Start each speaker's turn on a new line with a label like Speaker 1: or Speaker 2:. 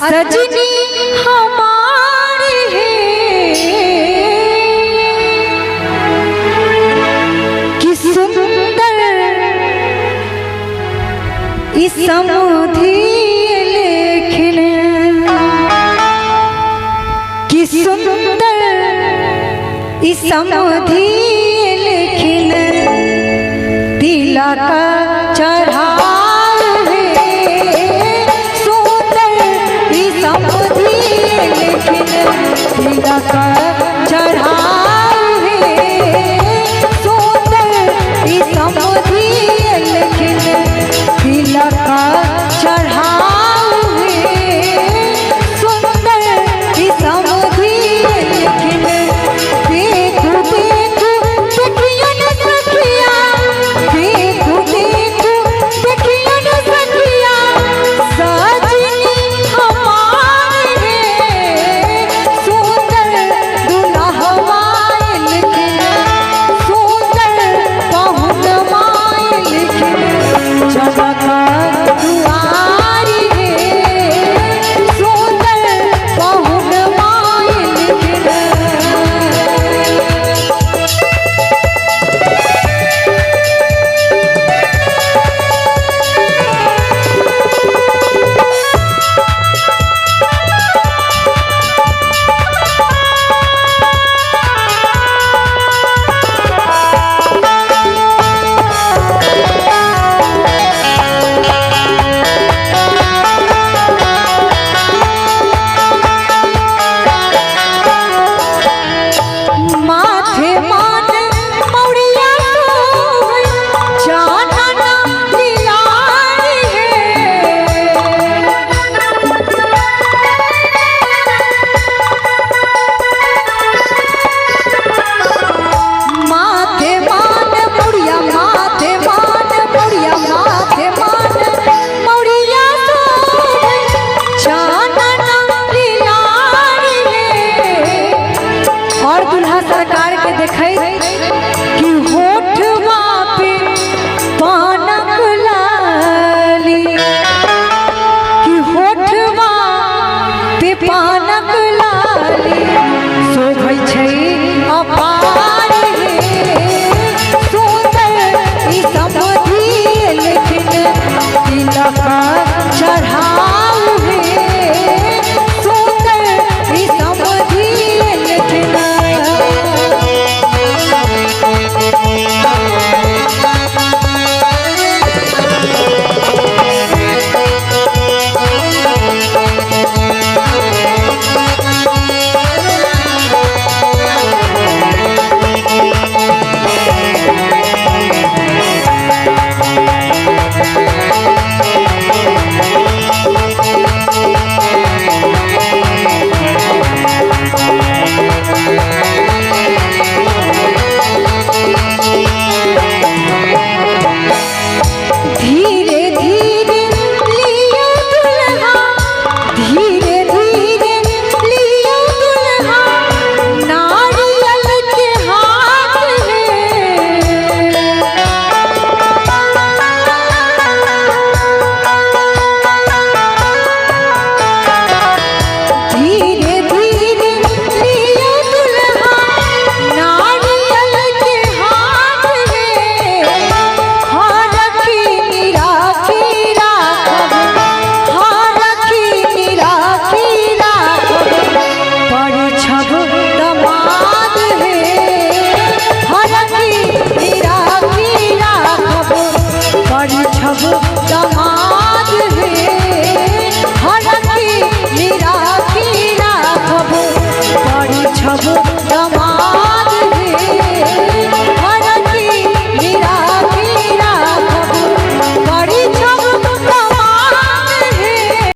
Speaker 1: सजनी हमारी है कि सुंदर इस समधि लेखिन कि सुंदर इस समधि लेखिन तिलक चढ़ाए सुंदर इस समधि लेखिन तिलक चढ़ाए सुंदर इस समधि लेखिन तिलक चढ़ाए सुंदर इस समधि लेखिन देखो देखो देखियो न सखिया देखो देखो देखियो न सखिया सजनी हमारे सुंदर दुल्हवा लेखिन सुंदर पहुन माय लेखिन जनक दुआरी है सुंदर पहुन माय लेखिन माथे मान मौड़िया सोहै जानन लीलारी माथे मान मौड़िया माथे मान मौड़िया माथे मान मौड़िया सोहै जानन लीलारी और दुल्हा सरकार के देखे कि होठवा पे पानक लाली कि होठवा पे पानक लाली शोभै छै अपार हे सुंदर ई समधि लेखिन तिलक चढ़ाऊ हे सुंदर ई समधि लेखिन धीरे धीरे लियो दुल्हा धीरे धीरे लियो दुल्हा नारियल के हाथ धीरे धीरे लियो दुल्हा नारियल के हाथ रखी निराखी राखब रखी निराखी राखब परिछब दमाद हे रखी निराखी राखब परिछब दमाद हे रखी निराखी